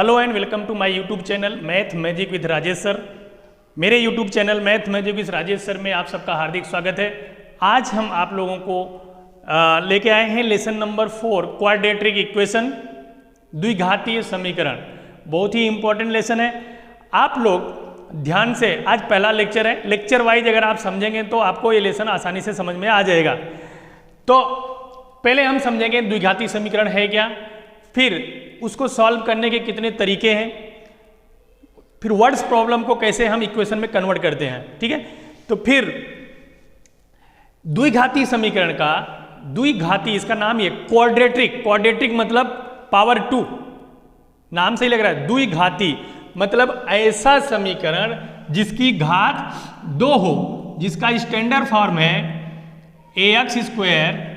Hello and welcome to my YouTube channel math magic with Rajesh sir. मेरे YouTube channel math magic with Rajesh sir में आप सबका हार्दिक स्वागत है। आज हम आप लोगों को लेके आए हैं लेसन नंबर 4 क्वाड्रेटिक इक्वेशन, द्विघातीय समीकरण। बहुत ही इंपॉर्टेंट लेसन है। आप लोग ध्यान से, आज पहला लेक्चर है, लेक्चर वाइज अगर आप समझेंगे तो आपको ये लेसन आसानी से समझ में आ जाएगा। तो पहले हम समझेंगे द्विघातीय समीकरण है क्या, फिर उसको सॉल्व करने के कितने तरीके हैं, फिर वर्ड्स प्रॉब्लम को कैसे हम इक्वेशन में कन्वर्ट करते हैं। ठीक है, तो फिर द्विघातीय समीकरण का द्विघाती, इसका नाम ये क्वाड्रेटिक, क्वाड्रेटिक मतलब पावर 2, नाम से ही लग रहा है। द्विघाती मतलब ऐसा समीकरण जिसकी घात 2 हो, जिसका स्टैंडर्ड फॉर्म है ax square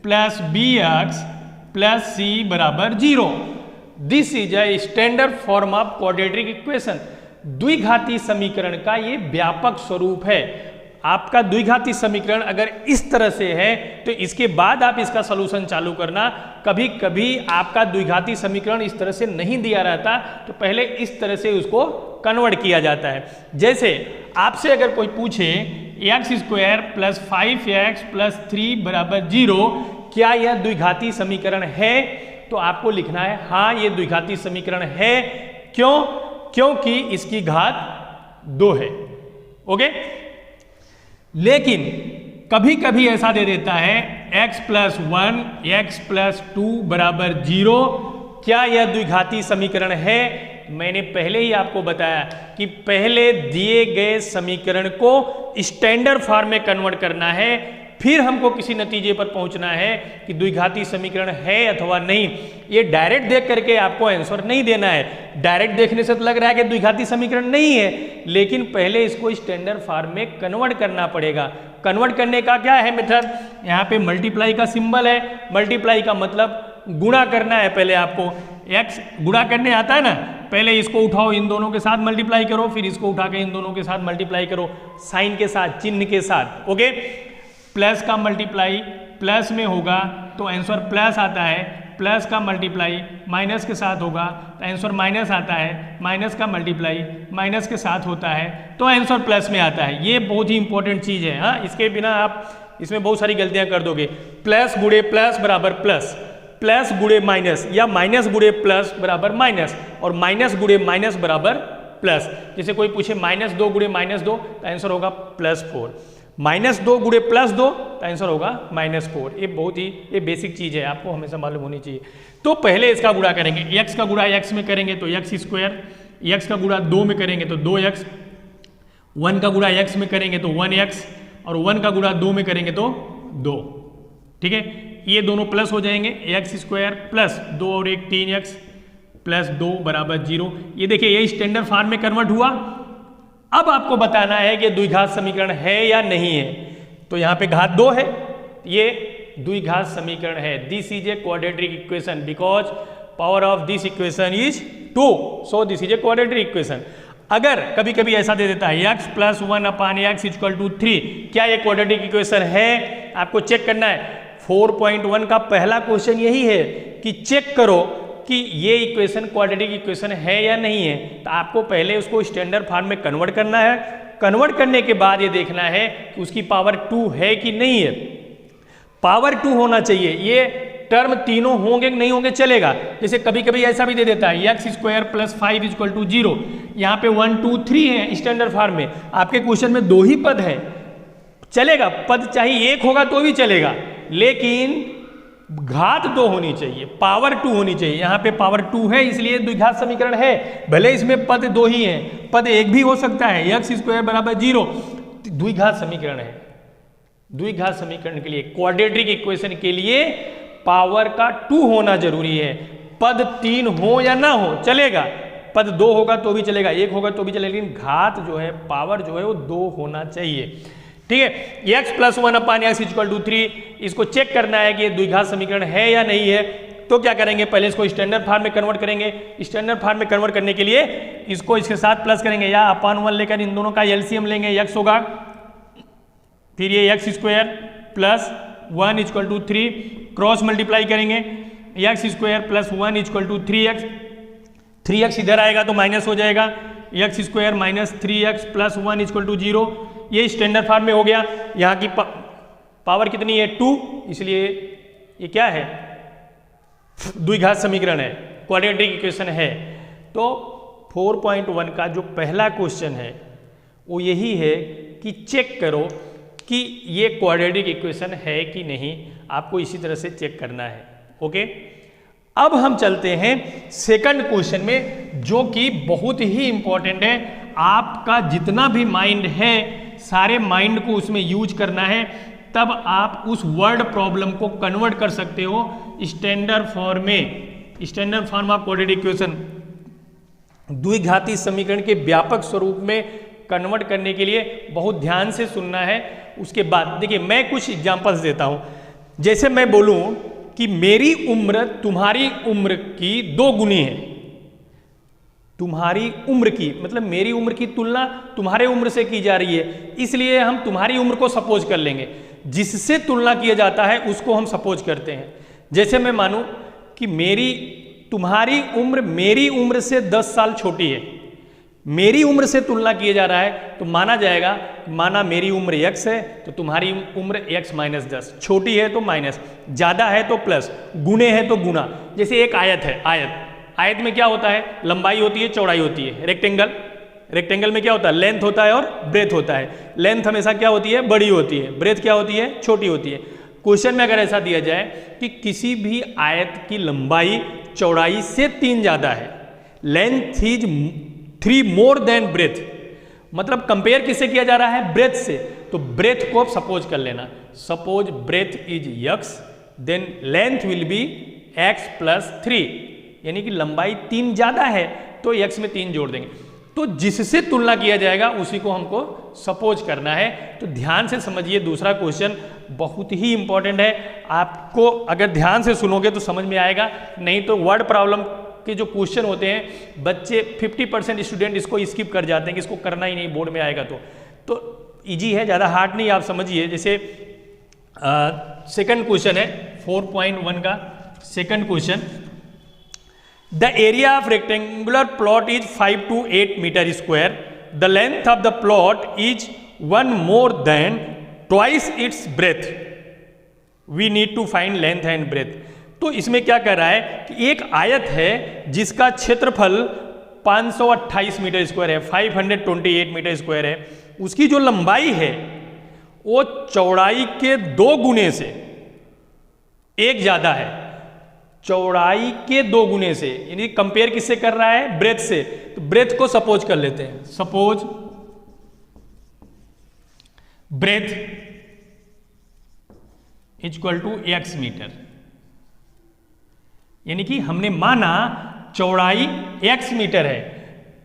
plus bx plus c बराबर 0। This is a standard form of quadratic equation. द्विघाती समीकरण का ये व्यापक स्वरूप है। आपका द्विघाती समीकरण अगर इस तरह से है तो इसके बाद आप इसका सॉल्यूशन चालू करना। कभी कभी आपका द्विघाती समीकरण इस तरह से नहीं दिया रहता तो पहले इस तरह से उसको कन्वर्ट किया जाता है। जैसे आपसे अगर कोई पूछे x square plus 5x plus 3 बराबर 0, क्या यह द्विघाती समीकरण है, तो आपको लिखना है हाँ ये द्विघाती समीकरण है। क्यों? क्योंकि इसकी घात 2 है। ओके, लेकिन कभी कभी ऐसा दे देता है x प्लस 1 x प्लस 2 बराबर 0, क्या यह द्विघाती समीकरण है? मैंने पहले ही आपको बताया कि पहले दिए गए समीकरण को स्टैंडर्ड फॉर्म में कन्वर्ट करना है, फिर हमको किसी नतीजे पर पहुंचना है कि द्विघाती समीकरण है अथवा नहीं। ये डायरेक्ट देख करके आपको आंसर नहीं देना है। डायरेक्ट देखने से तो लग रहा है कि द्विघाती समीकरण नहीं है, लेकिन पहले इसको स्टैंडर्ड फॉर्म में कन्वर्ट करना पड़ेगा। कन्वर्ट करने का क्या है मेथड? यहाँ पे मल्टीप्लाई का सिंबल है। मल्टीप्लाई का मतलब गुणा करना है। पहले आपको x गुणा करने आता है ना, पहले इसको उठाओ, इन दोनों के साथ मल्टीप्लाई करो, फिर इसको उठा के इन दोनों के साथ मल्टीप्लाई करो, साइन के साथ, चिन्ह के साथ। ओके, प्लस का मल्टीप्लाई प्लस में होगा तो आंसर प्लस आता है, प्लस का मल्टीप्लाई माइनस के साथ होगा तो आंसर माइनस आता है, माइनस का मल्टीप्लाई माइनस के साथ होता है तो आंसर प्लस में आता है। ये बहुत ही इंपॉर्टेंट चीज़ है। हाँ, इसके बिना आप इसमें बहुत सारी गलतियां कर दोगे। प्लस गुणे प्लस बराबर प्लस, प्लस गुणे माइनस या माइनस गुणे प्लस बराबर माइनस, और माइनस गुणे माइनस बराबर प्लस। जैसे कोई पूछे -2 गुणे -2 तो आंसर होगा +4, -2 गुणे +2 तो आंसर होगा -4। ये बहुत ही ये बेसिक चीज़ है, आपको हमेशा मालूम होनी चाहिए। तो पहले इसका गुणा करेंगे, x का गुणा x में करेंगे तो x स्क्वायर, x का गुणा 2 में करेंगे तो 2x, 1 का गुणा x में करेंगे तो 1x, और 1 का गुणा 2 में करेंगे तो 2। ठीक है, ये दोनों प्लस हो जाएंगे, x स्क्वायर प्लस 2 और 1 3x प्लस 2 बराबर 0। ये देखिए ये स्टैंडर्ड फॉर्म में कन्वर्ट हुआ। अब आपको बताना है कि द्विघात समीकरण है या नहीं है। तो यहाँ पे घात 2 है, ये द्विघात समीकरण है। This is a quadratic equation because power of this equation is 2, so this is a quadratic equation. अगर कभी कभी ऐसा दे देता है x plus 1 upon x equal to 3, क्या ये क्वाड्रेटिक इक्वेशन है? आपको चेक करना है। 4.1 का पहला क्वेश्चन यही है कि चेक करो कि ये इक्वेशन क्वाड्रेटिक इक्वेशन है या नहीं है। तो आपको पहले उसको स्टैंडर्ड फॉर्म में कन्वर्ट करना है। कन्वर्ट करने के बाद ये देखना है कि उसकी पावर 2 है कि नहीं है। पावर 2 होना चाहिए। ये टर्म तीनों होंगे कि नहीं होंगे चलेगा। जैसे कभी कभी ऐसा भी दे देता है x square plus 5 equal to 0, यहाँ पे 1 2 3 है स्टैंडर्ड फॉर्म में। आपके क्वेश्चन में 2 ही पद है, चलेगा। पद चाहिए 1 होगा तो भी चलेगा, लेकिन घात 2 होनी चाहिए, पावर 2 होनी चाहिए। यहाँ पे पावर 2 है इसलिए द्विघात समीकरण है। भले इसमें पद 2 ही हैं, पद 1 भी हो सकता है, x स्क्वायर बराबर 0, द्विघात समीकरण है। द्विघात समीकरण के लिए, क्वाड्रेटिक इक्वेशन के लिए पावर का 2 होना जरूरी है। पद 3 हो या ना हो चलेगा, पद 2 होगा तो भी चलेगा, 1 होगा तो भी चलेगा, लेकिन घात जो है, पावर जो है वो 2 होना चाहिए। ठीक है, x plus 1 upon x equal to 3, इसको चेक करना है कि ये द्विघात समीकरण है या नहीं है। तो क्या करेंगे, पहले इसको स्टैंडर्ड फॉर्म में कन्वर्ट करेंगे। स्टैंडर्ड फॉर्म में कन्वर्ट करने के लिए इसको इसके साथ प्लस करेंगे या अपान 1 लेकर इन दोनों का एलसीएम लेंगे, x होगा, फिर ये x square plus 1 equal to 3, cross multiply करेंगे, x square plus 1 equal to 3x, 3x इधर आएगा तो माइनस हो जाएगा, x square minus 3x plus 1 equal to 0। ये स्टैंडर्ड फॉर्म में हो गया। यहाँ की पावर कितनी है 2, इसलिए ये क्या है द्विघात समीकरण है, क्वाड्रेटिक इक्वेशन है। तो 4.1 का जो पहला क्वेश्चन है वो यही है कि चेक करो कि ये क्वाड्रेटिक इक्वेशन है कि नहीं, आपको इसी तरह से चेक करना है। ओके, अब हम चलते हैं सेकंड क्वेश्चन में, जो कि बहुत ही इंपॉर्टेंट है। आपका जितना भी माइंड है सारे माइंड को उसमें यूज करना है, तब आप उस वर्ड प्रॉब्लम को कन्वर्ट कर सकते हो स्टैंडर्ड फॉर्म में। Standard form of quadratic equation द्विघाती समीकरण के व्यापक स्वरूप में कन्वर्ट करने के लिए बहुत ध्यान से सुनना है। उसके बाद देखिए मैं कुछ एग्जांपल्स देता हूं। जैसे मैं बोलूं कि मेरी उम्र तुम्हारी उम्र की 2 गुनी है। तुम्हारी उम्र की मतलब मेरी उम्र की तुलना तुम्हारे उम्र से की जा रही है, इसलिए हम तुम्हारी उम्र को सपोज कर लेंगे। जिससे तुलना किया जाता है उसको हम सपोज करते हैं। जैसे मैं मानूं कि तुम्हारी उम्र मेरी उम्र से 10 साल छोटी है, मेरी उम्र से तुलना किया जा रहा है, तो माना जाएगा, माना मेरी उम्र x है तो तुम्हारी उम्र x माइनस 10, छोटी है तो माइनस, ज़्यादा है तो प्लस, गुणे है तो गुना। जैसे एक आयत है, आयत में क्या होता है, लंबाई होती है, चौड़ाई होती है। रेक्टेंगल में क्या होता है, लेंथ होता है और ब्रेथ होता है। लेंथ हमेशा क्या होती है, बड़ी होती है, ब्रेथ क्या होती है, छोटी होती है। क्वेश्चन में अगर ऐसा दिया जाए कि किसी भी आयत की लंबाई चौड़ाई से 3 ज़्यादा है, length is 3 more than breadth, मतलब कंपेयर किससे किया जा रहा है, ब्रेथ से। तो ब्रेथ को आप सपोज कर लेना, suppose breadth is x, then length will be x plus 3, यानी कि लंबाई 3 ज़्यादा है तो x में 3 जोड़ देंगे। तो जिससे तुलना किया जाएगा उसी को हमको सपोज करना है। तो ध्यान से समझिए, दूसरा क्वेश्चन बहुत ही इंपॉर्टेंट है। आपको अगर ध्यान से सुनोगे तो समझ में आएगा, नहीं तो वर्ड प्रॉब्लम के जो क्वेश्चन होते हैं बच्चे 50% स्टूडेंट इसको स्किप कर जाते हैं कि इसको करना ही नहीं, बोर्ड में आएगा तो इजी है, ज़्यादा हार्ड नहीं, आप समझिए। जैसे सेकंड क्वेश्चन है 4.1 का second question, the area of rectangular plot is 5 to 8 metre square, the length of the plot is 1 more than twice its breadth, we need to find length and breadth. तो इसमें क्या कर रहा है कि एक आयत है जिसका क्षेत्रफल 528 मीटर स्क्वायर है, 528 मीटर स्क्वायर है। उसकी जो लंबाई है वो चौड़ाई के 2 गुने से 1 ज्यादा है, चौड़ाई के 2 गुने से, यानी कंपेयर किससे कर रहा है, ब्रेथ से। तो ब्रेथ को सपोज कर लेते हैं, suppose breadth equal to x metre, यानी कि हमने माना चौड़ाई x मीटर है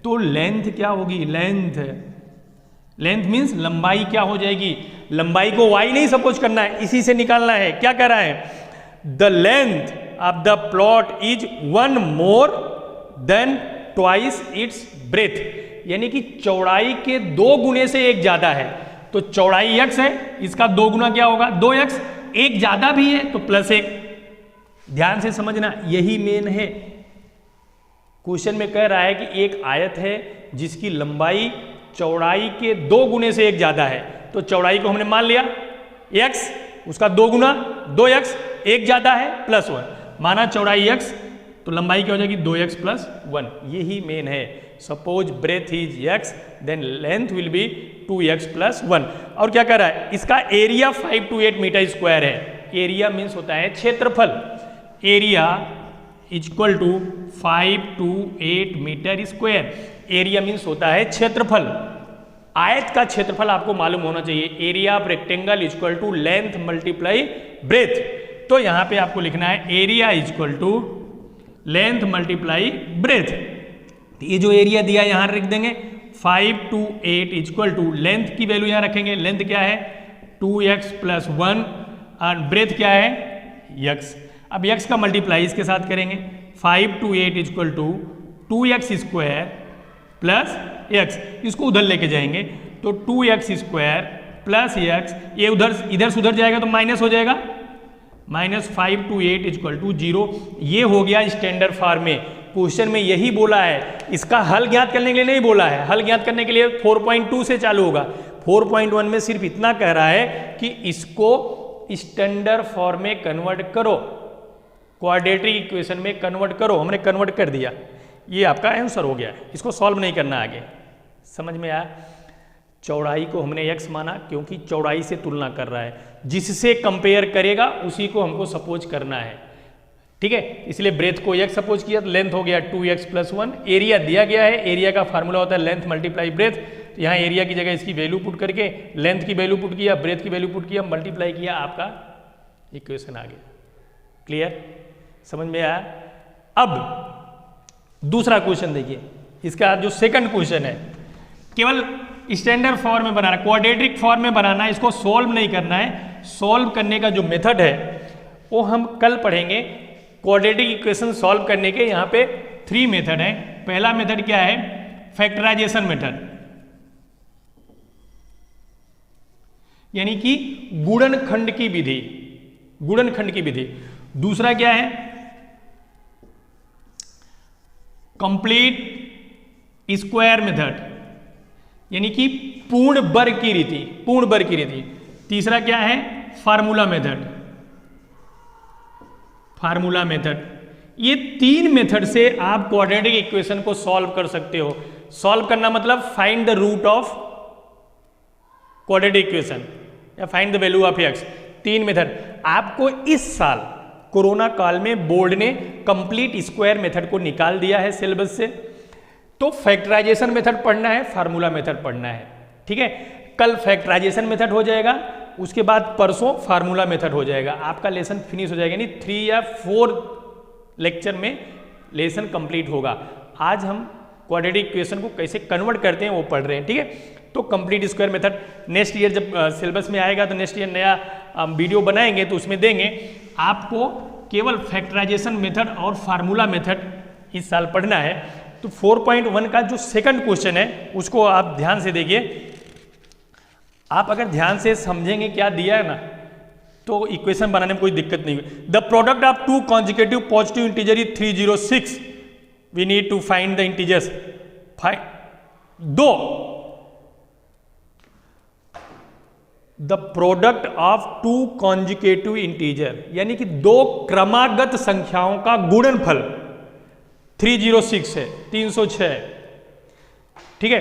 तो लेंथ क्या होगी, लेंथ मींस लंबाई क्या हो जाएगी, लंबाई को y नहीं सपोज करना है, इसी से निकालना है। क्या कर रहा है, the length of the plot is 1 more than twice its breadth, यानी कि चौड़ाई के 2 गुने से 1 ज्यादा है। तो चौड़ाई x है, इसका 2 गुना क्या होगा, 2x, 1 ज्यादा भी है तो प्लस 1। ध्यान से समझना, यही मेन है। क्वेश्चन में कह रहा है कि एक आयत है जिसकी लंबाई चौड़ाई के 2 गुने से 1 ज्यादा है, तो चौड़ाई को हमने मान लिया x, उसका 2 गुना 2x, 1 ज्यादा है प्लस 1, माना चौड़ाई x तो लंबाई क्या हो जाएगी 2x प्लस 1। यही मेन है, suppose breadth is x then length will be 2x plus 1। और क्या कर रहा है, इसका एरिया 5 to 8 मीटर स्क्वायर है। एरिया मीन्स होता है क्षेत्रफल, area equal to 5 to 8 metre square. Area means होता है क्षेत्रफल, आयत का क्षेत्रफल आपको मालूम होना चाहिए। Area of rectangle equal to length multiply breadth. तो यहां पे आपको लिखना है area equal to length multiply breadth. ये जो एरिया दिया यहां रख देंगे, 5 to 8 इक्वल टू लेंथ की वैल्यू यहां रखेंगे, लेंथ क्या है 2x प्लस 1 और ब्रेथ क्या है x। अब x का मल्टीप्लाई इसके साथ करेंगे, 5 to 8 equal to 2x square plus x, इसको उधर लेके जाएंगे तो 2x स्क्वायर प्लस x, ये इधर सुधर जाएगा तो माइनस हो जाएगा, -5 to 8 इक्वल टू 0। ये हो गया स्टैंडर्ड फॉर्म में, क्वेश्चन में यही बोला है, इसका हल ज्ञात करने के लिए नहीं बोला है। हल ज्ञात करने के लिए 4.2 से चालू होगा। 4.1 में सिर्फ इतना कह रहा है कि इसको स्टैंडर्ड फॉर्म में कन्वर्ट करो, क्वाड्रेटिक इक्वेशन में कन्वर्ट करो। हमने कन्वर्ट कर दिया, ये आपका आंसर हो गया है। इसको सॉल्व नहीं करना आगे। समझ में आया? चौड़ाई को हमने x माना क्योंकि चौड़ाई से तुलना कर रहा है, जिससे कंपेयर करेगा उसी को हमको सपोज करना है। ठीक है, इसलिए ब्रेथ को x सपोज किया तो लेंथ हो गया 2x + 1। एरिया दिया गया है, एरिया का फार्मूला होता है लेंथ मल्टीप्लाई ब्रेथ। तो यहाँ एरिया की जगह इसकी वैल्यू पुट करके लेंथ की वैल्यू पुट किया, ब्रेथ की वैल्यू पुट किया, मल्टीप्लाई किया, आपका इक्वेशन आ गया। क्लियर? समझ में आया? अब दूसरा क्वेश्चन देखिए, इसका जो सेकंड क्वेश्चन है, केवल स्टैंडर्ड फॉर्म में बनाना, क्वाड्रेटिक फॉर्म में बनाना है, इसको सॉल्व नहीं करना है। सॉल्व करने का जो मेथड है वो हम कल पढ़ेंगे। क्वाड्रेटिक इक्वेशन सॉल्व करने के यहाँ पे 3 मेथड हैं। पहला मेथड क्या है? फैक्टराइजेशन मेथड, यानी कि गुणनखंड की विधि, गुणनखंड की विधि। दूसरा क्या है? कंप्लीट स्क्वायर मेथड, यानी कि पूर्ण वर्ग की रीति, पूर्ण वर्ग की रीति। तीसरा क्या है? Formula method, formula method. ये 3 मेथड से आप क्वाड्रेटिक इक्वेशन को सॉल्व कर सकते हो। सॉल्व करना मतलब find the root of quadratic equation या find the value of x। 3 method. आपको इस साल कोरोना काल में बोर्ड ने कंप्लीट स्क्वायर मेथड को निकाल दिया है सिलेबस से, तो फैक्टराइजेशन मेथड पढ़ना है, फार्मूला मेथड पढ़ना है। ठीक है, कल फैक्टराइजेशन मेथड हो जाएगा, उसके बाद परसों फार्मूला मेथड हो जाएगा। आपका लेसन फिनिश हो जाएगा, यानी 3 या 4 लेक्चर में लेसन कंप्लीट होगा। आज हम क्वाड्रेटिक इक्वेशन को कैसे कन्वर्ट करते हैं वो पढ़ रहे हैं। ठीक है, तो complete square method next year जब सिलेबस में आएगा तो नेक्स्ट ईयर नया वीडियो बनाएंगे तो उसमें देंगे। आपको केवल फैक्टराइजेशन मेथड और फार्मूला मेथड इस साल पढ़ना है। तो 4.1 का जो सेकंड क्वेश्चन है उसको आप ध्यान से देखिए। आप अगर ध्यान से समझेंगे क्या दिया है ना, तो इक्वेशन बनाने में कोई दिक्कत नहीं हुई। The product of 2 consecutive positive integer is 306। We need to find the integers. The product of 2 consecutive integer, यानी कि 2 क्रमागत संख्याओं का गुणनफल 306 है, 306 है। ठीक है,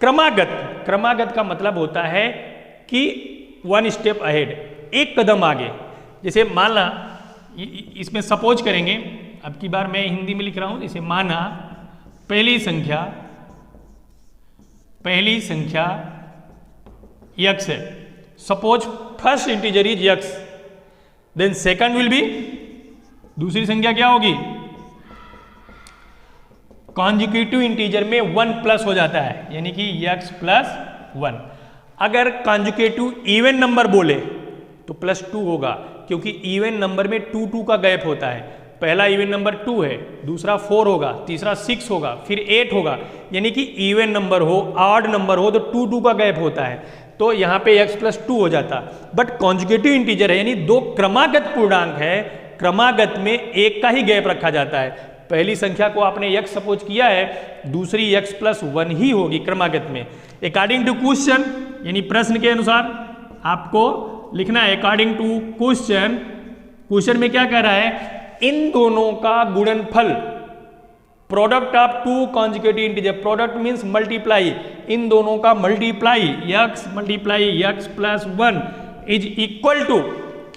क्रमागत, क्रमागत का मतलब होता है कि 1 स्टेप अहेड, एक कदम आगे। जैसे माना इसमें सपोज करेंगे, अब की बार मैं हिंदी में लिख रहा हूं, जैसे माना पहली संख्या x है। Suppose first integer is x, then second will be, दूसरी संख्या क्या होगी? कॉन्जिक्यूटिव इंटीजर में 1 प्लस हो जाता है, यानी कि x + 1। अगर कॉन्जिक्यूटिव इवन नंबर बोले तो +2 होगा, क्योंकि इवन नंबर में 2 का गैप होता है। पहला इवन नंबर 2 है, दूसरा 4 होगा, तीसरा 6 होगा, फिर 8 होगा। यानी कि इवन नंबर हो, ऑड नंबर हो तो 2 का गैप होता है, तो यहाँ पे x + 2 हो जाता। बट कॉन्जुगेटिव इंटीजर है, यानी 2 क्रमागत पूर्णांक है, क्रमागत में 1 का ही गैप रखा जाता है। पहली संख्या को आपने x सपोज किया है, दूसरी x + 1 ही होगी क्रमागत में। अकॉर्डिंग टू क्वेश्चन, यानी प्रश्न के अनुसार आपको लिखना है अकॉर्डिंग टू क्वेश्चन। क्वेश्चन में क्या कह रहा है? इन दोनों का गुणनफल, product of 2 consecutive integer, product means multiply, इन दोनों का multiply x + 1 is equal to,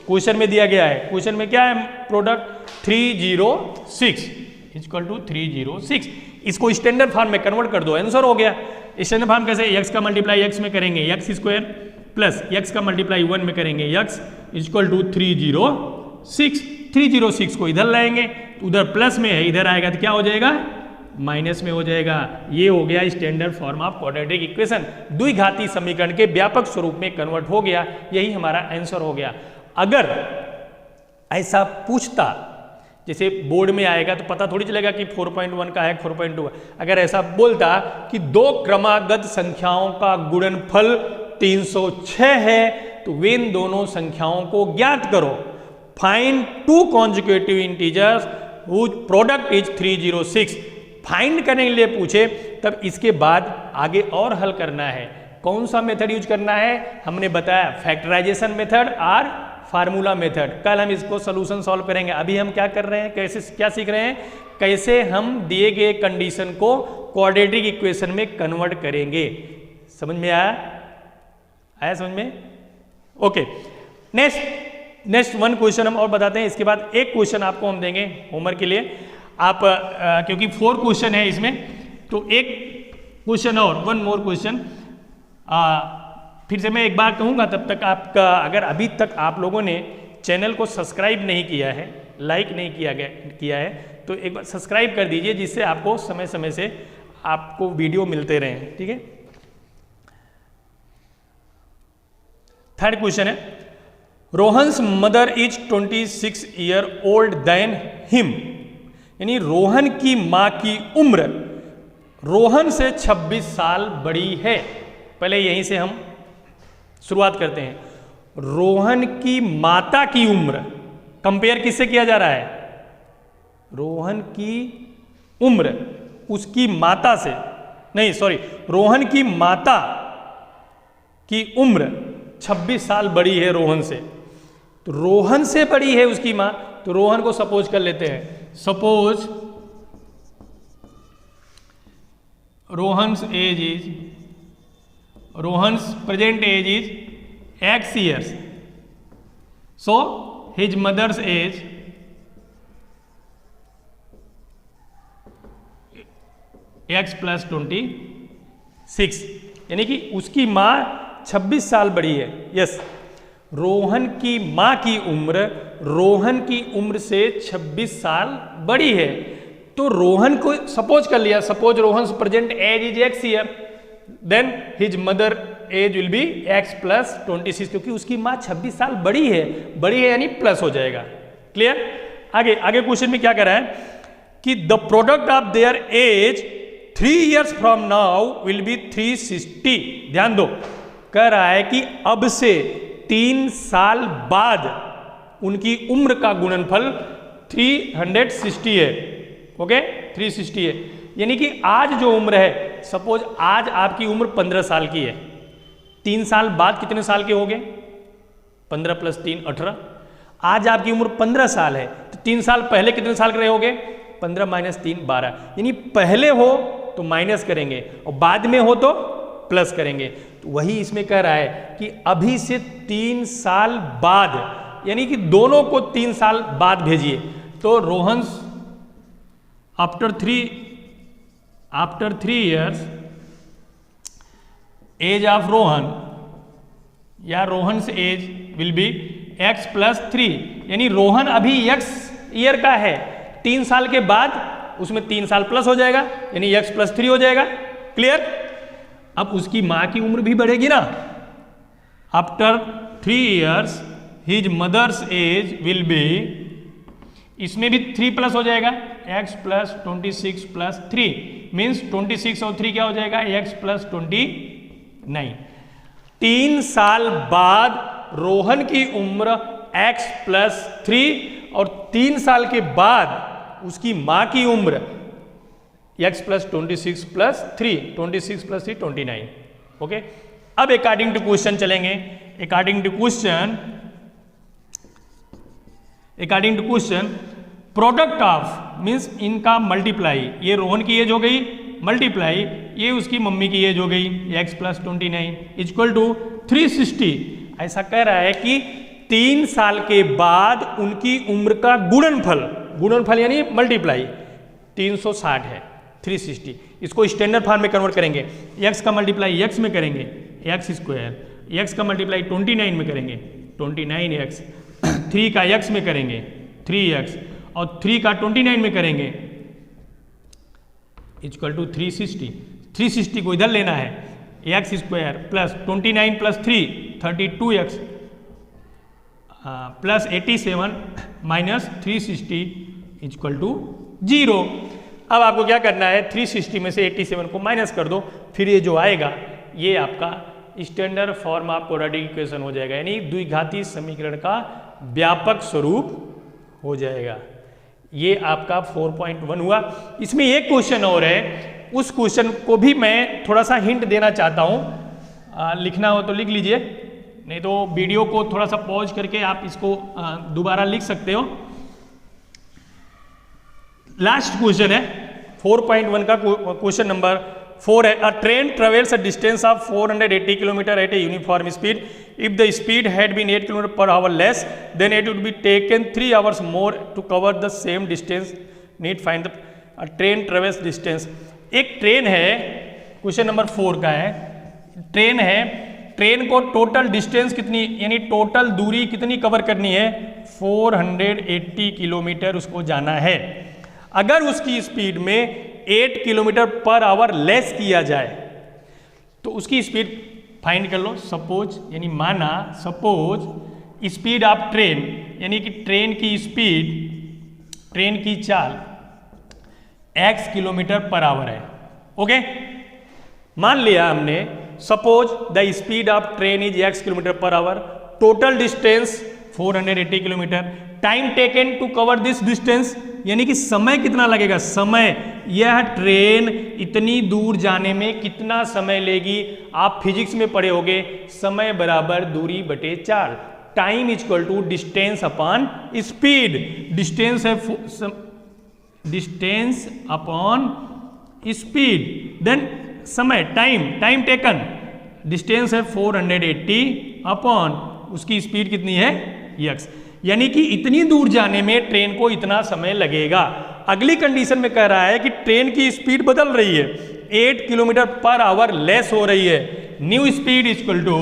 question में दिया गया है, क्वेश्चन में क्या है? Product 306 equal to 306। इसको स्टैंडर्ड फॉर्म में कन्वर्ट कर दो, आंसर हो गया। स्टैंडर्ड फॉर्म कैसे? x का मल्टीप्लाई x में करेंगे x² प्लस x का मल्टीप्लाई 1 में करेंगे x इक्वल टू 306। 306 को इधर लाएंगे तो उधर प्लस में है, इधर आएगा तो क्या हो जाएगा? माइनस में हो जाएगा। ये हो गया standard form of quadratic equation. द्विघाती समीकरण के व्यापक स्वरूप में कन्वर्ट हो गया, यही हमारा आंसर हो गया। अगर ऐसा पूछता, जैसे बोर्ड में आएगा तो पता थोड़ी चलेगा कि 4.1 का है 4.2। अगर ऐसा बोलता कि 2 क्रमागत संख्याओं का गुणनफल 306 है तो वे इन दोनों संख्याओं को ज्ञात करो। Find 2 consecutive integers whose product is 306 find करने के लिए पूछे तब इसके बाद आगे और हल करना है। कौन सा मेथड यूज करना है हमने बताया, फैक्टराइजेशन मेथड और फार्मूला मेथड। कल हम इसको सोल्यूशन सॉल्व करेंगे। अभी हम क्या कर रहे हैं, कैसे क्या सीख रहे हैं, कैसे हम दिए गए कंडीशन को क्वाड्रेटिक इक्वेशन में कन्वर्ट करेंगे। समझ में आया समझ में? ओके, नेक्स्ट वन क्वेश्चन हम और बताते हैं। इसके बाद एक क्वेश्चन आपको हम देंगे होमवर्क के लिए। आप क्योंकि 4 क्वेश्चन है इसमें, तो एक क्वेश्चन और वन मोर क्वेश्चन फिर से मैं एक बार कहूँगा, तब तक आपका अगर अभी तक आप लोगों ने चैनल को सब्सक्राइब नहीं किया है, लाइक नहीं किया है, तो एक बार सब्सक्राइब कर दीजिए, जिससे आपको समय समय से आपको वीडियो मिलते रहें। ठीक है, थर्ड क्वेश्चन है, Rohan's mother is 26 year old than him, यानी रोहन की माँ की उम्र रोहन से 26 साल बड़ी है। पहले यहीं से हम शुरुआत करते हैं। रोहन की माता की उम्र कंपेयर किससे किया जा रहा है? रोहन की उम्र उसकी माता से, नहीं सॉरी, रोहन की माता की उम्र 26 साल बड़ी है रोहन से। तो रोहन से बड़ी है उसकी मां, तो रोहन को सपोज कर लेते हैं। Suppose Rohan's present age is x years, so his mother's age x plus 26, यानी कि उसकी मां 26 साल बड़ी है। यस, रोहन की मां की उम्र रोहन की उम्र से 26 साल बड़ी है। तो रोहन को सपोज कर लिया, suppose Rohan present age is x year, then his mother age will be x plus 26, क्योंकि उसकी मां 26 साल बड़ी है यानी प्लस हो जाएगा। क्लियर? आगे क्वेश्चन में क्या कह रहा है कि the product of their age 3 years from now will be 360। ध्यान दो, कह रहा है कि अब से 3 साल बाद उनकी उम्र का गुणनफल 360 है। ओके, 360 है, यानी कि आज जो उम्र है, सपोज आज आपकी उम्र 15 साल की है, 3 साल बाद कितने साल के होगे? 15 + 3 18। आज आपकी उम्र 15 साल है, तो 3 साल पहले कितने साल के रहे होगे? 15 - 3 12, यानी पहले हो तो माइनस करेंगे और बाद में हो तो प्लस करेंगे। तो वही इसमें कह रहा है कि अभी से 3 साल बाद, यानी कि दोनों को 3 साल बाद भेजिए। तो Rohan's after 3 years age of Rohan या Rohan's age will be x plus 3, यानी रोहन अभी x ईयर का है, 3 साल के बाद उसमें 3 साल प्लस हो जाएगा, यानी x प्लस 3 हो जाएगा। क्लियर? अब उसकी मां की उम्र भी बढ़ेगी ना। After 3 years his mother's age will be, इसमें भी 3 प्लस हो जाएगा, x प्लस 26 प्लस 3 मीन्स 26 और 3 क्या हो जाएगा? x plus 29। 3 साल बाद रोहन की उम्र x प्लस 3 और 3 साल के बाद उसकी मां की उम्र x plus 26 plus 3, 26 plus 3 29। Okay, अब अकॉर्डिंग टू क्वेश्चन चलेंगे। According to question product of means इनका मल्टीप्लाई, ये रोहन की एज हो गई, मल्टीप्लाई ये उसकी मम्मी की एज हो गई, x प्लस 29 इक्वल टू 360। ऐसा कह रहा है कि 3 साल के बाद उनकी उम्र का गुणनफल यानी मल्टीप्लाई 360 है, 360। इसको स्टैंडर्ड फॉर्म में कन्वर्ट करेंगे, x का मल्टीप्लाई x में करेंगे x², x का मल्टीप्लाई 29 में करेंगे 29x, 3 का x में करेंगे 3x और 3 का 29 में करेंगे इक्वल टू 360। 360 को इधर लेना है, x² plus 29 plus 3 32x plus 87 minus 360 equal to 0। अब आपको क्या करना है, 360 में से 87 को माइनस कर दो, फिर ये जो आएगा ये आपका standard form of quadratic equation हो जाएगा, यानी द्विघाती समीकरण का व्यापक स्वरूप हो जाएगा। ये आपका 4.1 हुआ। इसमें एक क्वेश्चन और है, उस क्वेश्चन को भी मैं थोड़ा सा हिंट देना चाहता हूँ। लिखना हो तो लिख लीजिए, नहीं तो वीडियो को थोड़ा सा पॉज करके आप इसको दोबारा लिख सकते हो। लास्ट क्वेश्चन है 4.1 का क्वेश्चन नंबर 4 है। A train travels a distance of 480 kilometre at a uniform speed. If the speed had been 8 kilometre per hour less than it would be taken 3 hours more to cover the same distance. Need find the train travels distance. एक train है, question number 4 का है, train है, train को total distance कितनी, यानी total दूरी कितनी कवर करनी है, 480 किलोमीटर उसको जाना है। अगर उसकी स्पीड में 8 किलोमीटर पर आवर लेस किया जाए तो उसकी स्पीड फाइंड कर लो। सपोज, यानी माना, सपोज स्पीड ऑफ ट्रेन, यानी कि ट्रेन की स्पीड, ट्रेन की चाल x किलोमीटर पर आवर है। ओके, मान लिया हमने, suppose the speed of train is x kilometre per hour, total distance 480 kilometre, time taken to cover this distance, यानी कि समय कितना लगेगा, समय, यह ट्रेन इतनी दूर जाने में कितना समय लेगी। आप फिजिक्स में पढ़े होगे, समय बराबर दूरी बटे 4, time is equal to distance upon speed. Distance है डिस्टेंस अपॉन स्पीड, देन समय, टाइम टेकन, डिस्टेंस है 480 अपॉन उसकी स्पीड कितनी है x, यानी कि इतनी दूर जाने में ट्रेन को इतना समय लगेगा। अगली कंडीशन में कह रहा है कि ट्रेन की स्पीड बदल रही है, 8 किलोमीटर पर आवर लेस हो रही है। New speed equal to,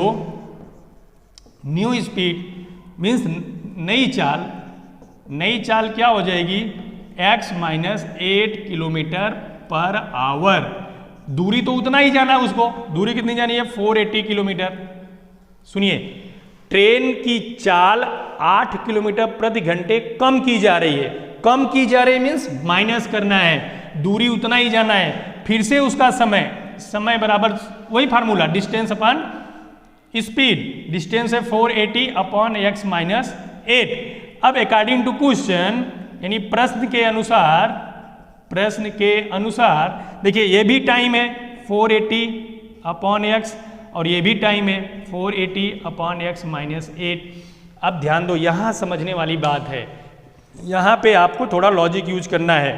new speed means नई चाल, नई चाल क्या हो जाएगी, x minus 8 kilometre per hour. दूरी तो उतना ही जाना है उसको, दूरी कितनी जानी है, 480 किलोमीटर। सुनिए, ट्रेन की चाल 8 किलोमीटर प्रति घंटे कम की जा रही है, कम की जा रही है मीन्स माइनस करना है, दूरी उतना ही जाना है। फिर से उसका समय, समय बराबर वही formula, distance upon speed, distance है 480 अपॉन x माइनस 8। अब अकॉर्डिंग टू क्वेश्चन, यानी प्रश्न के अनुसार, प्रश्न के अनुसार देखिए ये भी टाइम है 480 अपॉन x और ये भी टाइम है 480 अपॉन x माइनस 8। अब ध्यान दो, यहाँ समझने वाली बात है, यहाँ पे आपको थोड़ा लॉजिक यूज करना है।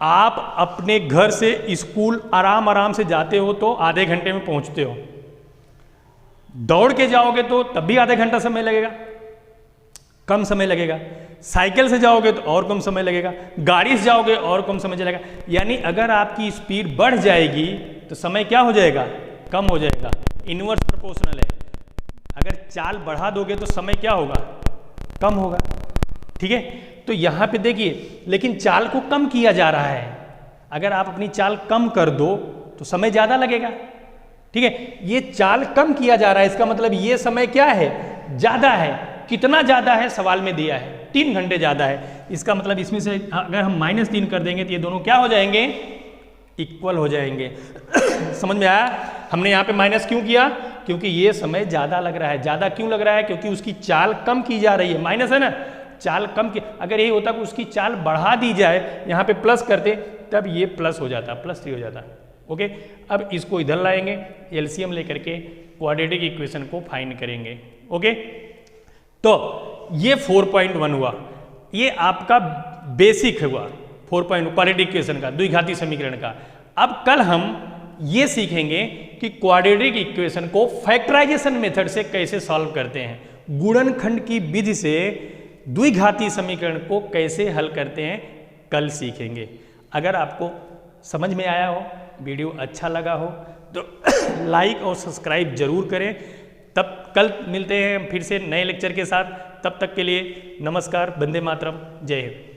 आप अपने घर से स्कूल आराम आराम से जाते हो तो आधे घंटे में पहुँचते हो, दौड़ के जाओगे तो तब भी आधे घंटा समय लगेगा, कम समय लगेगा। साइकिल से जाओगे तो और कम समय लगेगा, गाड़ी से जाओगे और कम समय चलेगा। यानी अगर आपकी स्पीड बढ़ जाएगी तो समय क्या हो जाएगा, कम हो जाएगा, इनवर्स प्रोपोर्शनल है। अगर चाल बढ़ा दोगे तो समय क्या होगा, कम होगा। ठीक है, तो यहाँ पे देखिए, लेकिन चाल को कम किया जा रहा है। अगर आप अपनी चाल कम कर दो तो समय ज़्यादा लगेगा। ठीक है, ये चाल कम किया जा रहा है, इसका मतलब ये समय क्या है, ज़्यादा है। कितना ज़्यादा है सवाल में दिया है, 3 घंटे ज़्यादा है। इसका मतलब इसमें से अगर हम -3 कर देंगे तो ये दोनों क्या हो जाएंगे, इक्वल हो जाएंगे। समझ में आया? हमने यहाँ पे माइनस क्यों किया, क्योंकि ये समय ज़्यादा लग रहा है। ज़्यादा क्यों लग रहा है, क्योंकि उसकी चाल कम की जा रही है। माइनस है ना, चाल कम की, अगर यही होता कि उसकी चाल बढ़ा दी जाए, यहाँ पे प्लस करते, तब ये प्लस हो जाता, +3 हो जाता। ओके, अब इसको इधर लाएंगे, एलसीएम लेकर के क्वाड्रेटिक इक्वेशन को फाइंड करेंगे। ओके, तो ये 4.1 हुआ, ये आपका बेसिक हुआ 4.1 क्वाड्रेटिक इक्वेशन का, द्विघाती समीकरण का। अब कल हम ये सीखेंगे कि क्वाड्रेटिक इक्वेशन को फैक्टराइजेशन मेथड से कैसे सॉल्व करते हैं, गुणनखंड की विधि से द्विघाती समीकरण को कैसे हल करते हैं, कल सीखेंगे। अगर आपको समझ में आया हो, वीडियो अच्छा लगा हो तो लाइक और सब्सक्राइब जरूर करें। तब कल मिलते हैं फिर से नए लेक्चर के साथ। तब तक के लिए नमस्कार, वंदे मातरम, जय हिंद।